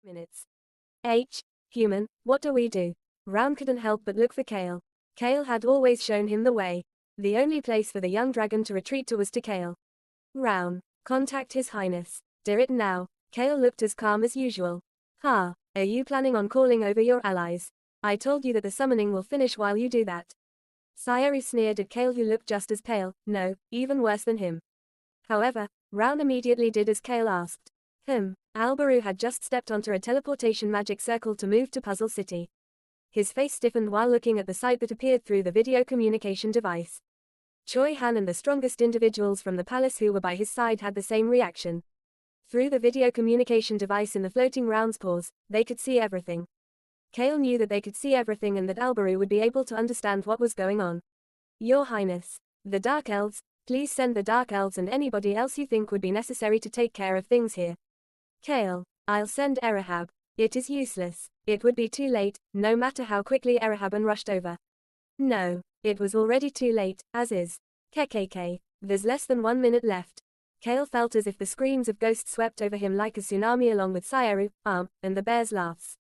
minutes. Human, what do we do? Round couldn't help but look for Cale. Cale had always shown him the way. The only place for the young dragon to retreat to was to Cale. Round, contact His Highness. Do it now. Cale looked as calm as usual. Are you planning on calling over your allies? I told you that the summoning will finish while you do that. CCTRO sneered at Cale, who looked just as pale, no, even worse than him. However, Round immediately did as Cale asked. Alberu had just stepped onto a teleportation magic circle to move to Puzzle City. His face stiffened while looking at the sight that appeared through the video communication device. Choi Han and the strongest individuals from the palace who were by his side had the same reaction. Through the video communication device in the floating Round's paws, they could see everything. Cale knew that they could see everything and that Alberu would be able to understand what was going on. Your Highness, the Dark Elves, please send the Dark Elves and anybody else you think would be necessary to take care of things here. Cale, I'll send Erahab. It is useless. It would be too late, no matter how quickly Erahaban rushed over. No, it was already too late, as is. KKK, there's less than 1 minute left. Cale felt as if the screams of ghosts swept over him like a tsunami along with CCTRO, and the bear's laughs.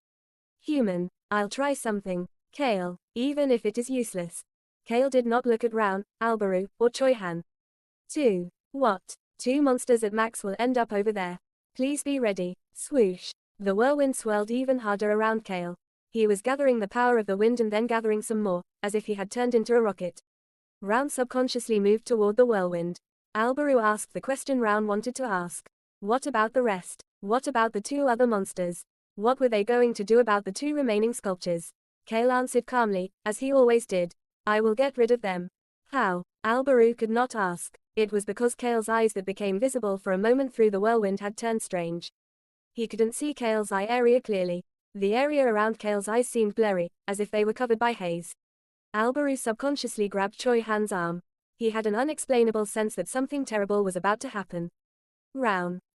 Human, I'll try something. Cale, even if it is useless. Cale did not look at Round, Alberu, or Choi Han. What? 2 monsters at max will end up over there. Please be ready. Swoosh. The whirlwind swirled even harder around Cale. He was gathering the power of the wind and then gathering some more, as if he had turned into a rocket. Round subconsciously moved toward the whirlwind. Alberu asked the question Round wanted to ask. What about the rest? What about the 2 other monsters? What were they going to do about the 2 remaining sculptures? Cale answered calmly, as he always did. I will get rid of them. How? Alberu could not ask. It was because Cale's eyes that became visible for a moment through the whirlwind had turned strange. He couldn't see Cale's eye area clearly. The area around Cale's eyes seemed blurry, as if they were covered by haze. Alberu subconsciously grabbed Choi Han's arm. He had an unexplainable sense that something terrible was about to happen.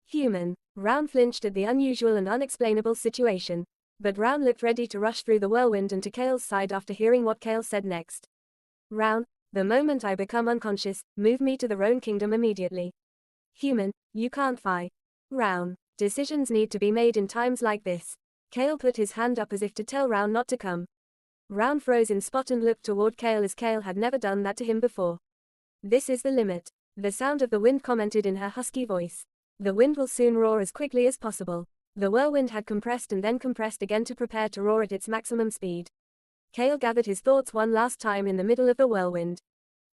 Human. Round flinched at the unusual and unexplainable situation. But Round looked ready to rush through the whirlwind and to Cale's side after hearing what Cale said next. Round, the moment I become unconscious, move me to the Roan Kingdom immediately. Human, you can't fight. Round, decisions need to be made in times like this. Cale put his hand up as if to tell Round not to come. Round froze in spot and looked toward Cale as Cale had never done that to him before. This is the limit. The sound of the wind commented in her husky voice. The wind will soon roar as quickly as possible. The whirlwind had compressed and then compressed again to prepare to roar at its maximum speed. Cale gathered his thoughts one last time in the middle of the whirlwind.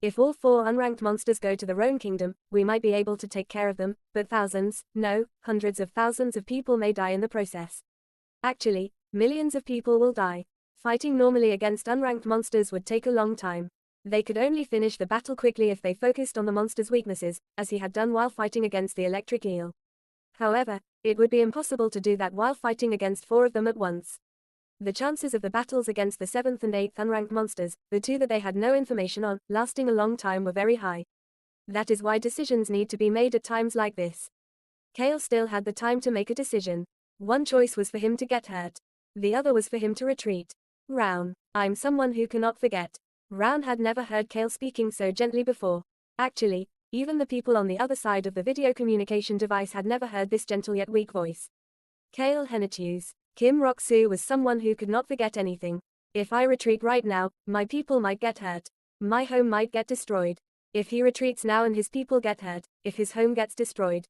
If all 4 unranked monsters go to the Roan Kingdom, we might be able to take care of them, but thousands, no, hundreds of thousands of people may die in the process. Actually, millions of people will die. Fighting normally against unranked monsters would take a long time. They could only finish the battle quickly if they focused on the monster's weaknesses, as he had done while fighting against the electric eel. However, it would be impossible to do that while fighting against 4 of them at once. The chances of the battles against the 7th and 8th unranked monsters, the 2 that they had no information on, lasting a long time were very high. That is why decisions need to be made at times like this. Cale still had the time to make a decision. One choice was for him to get hurt. The other was for him to retreat. Round, I'm someone who cannot forget. Round had never heard Cale speaking so gently before. Actually, even the people on the other side of the video communication device had never heard this gentle yet weak voice. Cale Henituse. Kim Rok-soo was someone who could not forget anything. If I retreat right now, my people might get hurt. My home might get destroyed. If he retreats now and his people get hurt, if his home gets destroyed.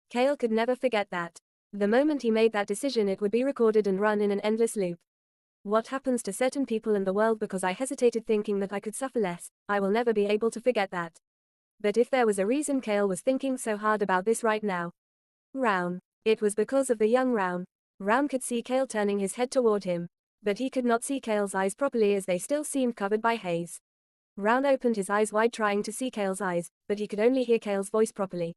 Cale could never forget that. The moment he made that decision, it would be recorded and run in an endless loop. What happens to certain people in the world because I hesitated thinking that I could suffer less, I will never be able to forget that. But if there was a reason Cale was thinking so hard about this right now. Round. It was because of the young Round. Round could see Cale turning his head toward him. But he could not see Cale's eyes properly as they still seemed covered by haze. Round opened his eyes wide trying to see Cale's eyes, but he could only hear Cale's voice properly.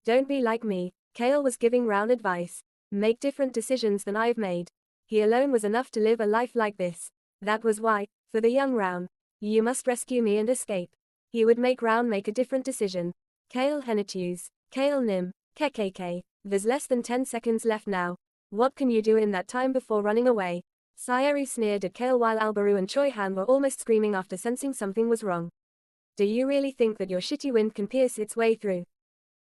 Don't be like me. Cale was giving Round advice. Make different decisions than I've made. He alone was enough to live a life like this. That was why, for the young Round, you must rescue me and escape. He would make Round make a different decision. Cale Henituse. Cale Nim. KKK. There's less than 10 seconds left now. What can you do in that time before running away? CCTRO sneered at Cale while Alberu and Choi Han were almost screaming after sensing something was wrong. Do you really think that your shitty wind can pierce its way through?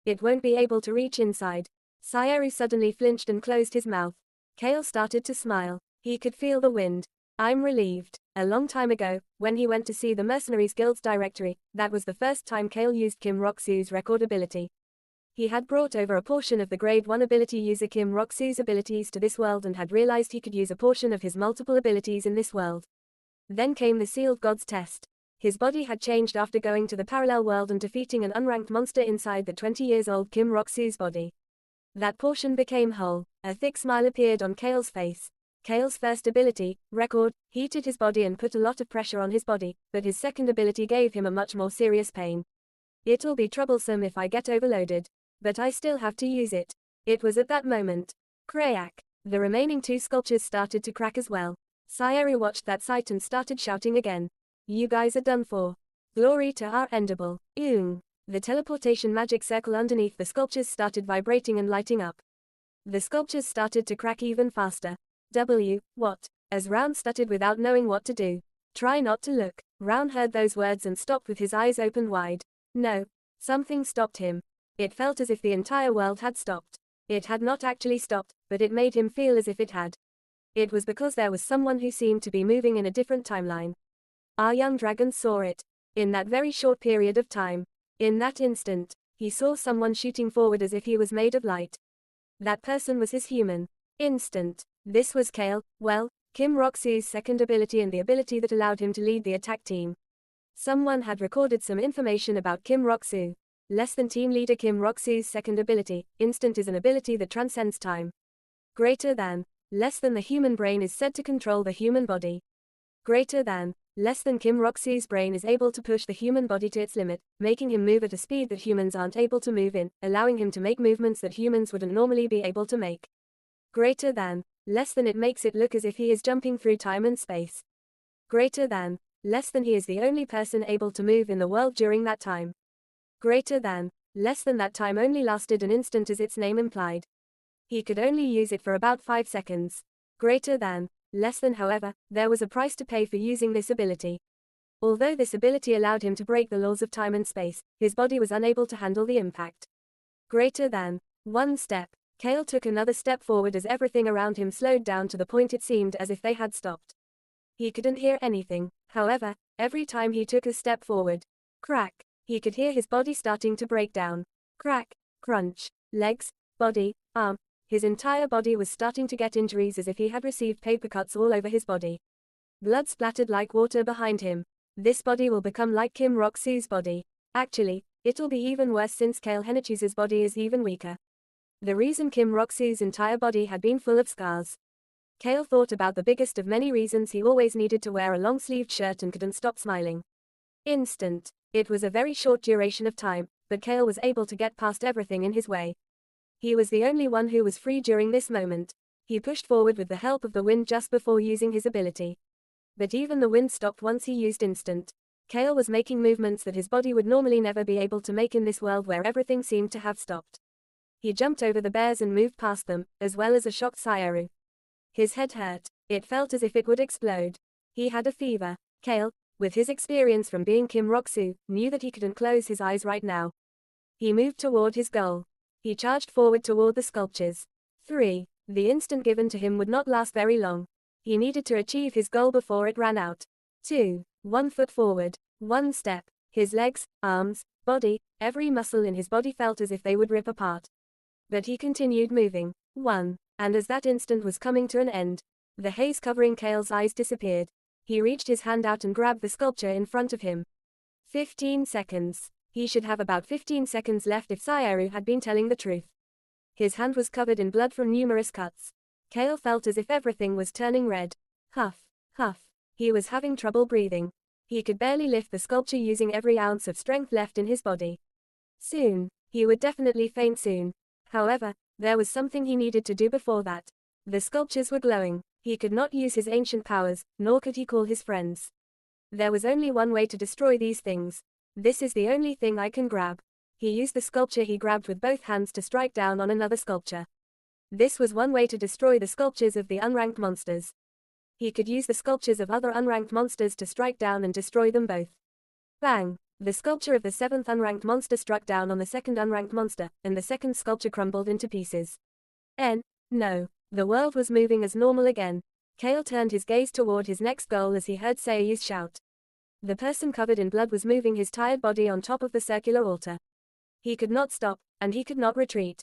It won't be able to reach inside. CCTRO suddenly flinched and closed his mouth. Cale started to smile. He could feel the wind. I'm relieved. A long time ago, when he went to see the Mercenaries Guild's directory, that was the first time Cale used Kim Roxu's record ability. He had brought over a portion of the Grade 1 ability user Kim Roxu's abilities to this world and had realized he could use a portion of his multiple abilities in this world. Then came the Sealed Gods test. His body had changed after going to the parallel world and defeating an unranked monster inside the 20-year-old Kim Roxu's body. That portion became whole. A thick smile appeared on Cale's face. Cale's first ability, Record, heated his body and put a lot of pressure on his body, but his second ability gave him a much more serious pain. It'll be troublesome if I get overloaded. But I still have to use it. It was at that moment. Crack! The remaining 2 sculptures started to crack as well. CCTRO watched that sight and started shouting again. You guys are done for. Glory to our Endable. The teleportation magic circle underneath the sculptures started vibrating and lighting up. The sculptures started to crack even faster. What? As Round stuttered without knowing what to do. Try not to look. Round heard those words and stopped with his eyes opened wide. No. Something stopped him. It felt as if the entire world had stopped. It had not actually stopped, but it made him feel as if it had. It was because there was someone who seemed to be moving in a different timeline. Our young dragon saw it. In that very short period of time. In that instant, he saw someone shooting forward as if he was made of light. That person was his human. Instant. This was Cale, well, Kim Roxu's second ability and the ability that allowed him to lead the attack team. Someone had recorded some information about Kim Roxu. Less than team leader Kim Roxu's second ability, Instant, is an ability that transcends time. Greater than. Less than the human brain is said to control the human body. Greater than. Less than Kim Roxu's brain is able to push the human body to its limit, making him move at a speed that humans aren't able to move in, allowing him to make movements that humans wouldn't normally be able to make. Greater than. Less than it makes it look as if he is jumping through time and space. Greater than. Less than he is the only person able to move in the world during that time. Greater than. Less than that time only lasted an instant as its name implied. He could only use it for about 5 seconds. Greater than. Less than, however, there was a price to pay for using this ability. Although this ability allowed him to break the laws of time and space, his body was unable to handle the impact. Greater than. 1 step. Cale took another step forward as everything around him slowed down to the point it seemed as if they had stopped. He couldn't hear anything, however, every time he took a step forward. Crack. He could hear his body starting to break down. Crack, crunch, legs, body, arm. His entire body was starting to get injuries as if he had received paper cuts all over his body. Blood splattered like water behind him. This body will become like Kim Roxu's body. Actually, it'll be even worse since Cale Henituse's body is even weaker. The reason Kim Roxu's entire body had been full of scars. Cale thought about the biggest of many reasons he always needed to wear a long-sleeved shirt and couldn't stop smiling. Instant. It was a very short duration of time, but Cale was able to get past everything in his way. He was the only one who was free during this moment. He pushed forward with the help of the wind just before using his ability. But even the wind stopped once he used Instant. Cale was making movements that his body would normally never be able to make in this world where everything seemed to have stopped. He jumped over the bears and moved past them, as well as a shocked CCTRO. His head hurt. It felt as if it would explode. He had a fever. Cale, with his experience from being Kim Roxu, knew that he couldn't close his eyes right now. He moved toward his goal. He charged forward toward the sculptures. 3. The instant given to him would not last very long. He needed to achieve his goal before it ran out. 2. 1 foot forward. 1 step. His legs, arms, body, every muscle in his body felt as if they would rip apart. But he continued moving. 1. And as that instant was coming to an end, the haze covering Cale's eyes disappeared. He reached his hand out and grabbed the sculpture in front of him. 15 seconds. He should have about 15 seconds left if CCTRO had been telling the truth. His hand was covered in blood from numerous cuts. Cale felt as if everything was turning red. Huff, huff. He was having trouble breathing. He could barely lift the sculpture using every ounce of strength left in his body. Soon, he would definitely faint soon. However, there was something he needed to do before that. The sculptures were glowing. He could not use his ancient powers, nor could he call his friends. There was only one way to destroy these things. This is the only thing I can grab. He used the sculpture he grabbed with both hands to strike down on another sculpture. This was one way to destroy the sculptures of the unranked monsters. He could use the sculptures of other unranked monsters to strike down and destroy them both. Bang! The sculpture of the 7th unranked monster struck down on the 2nd unranked monster, and the second sculpture crumbled into pieces. No. The world was moving as normal again. Cale turned his gaze toward his next goal as he heard Sayus shout. The person covered in blood was moving his tired body on top of the circular altar. He could not stop, and he could not retreat.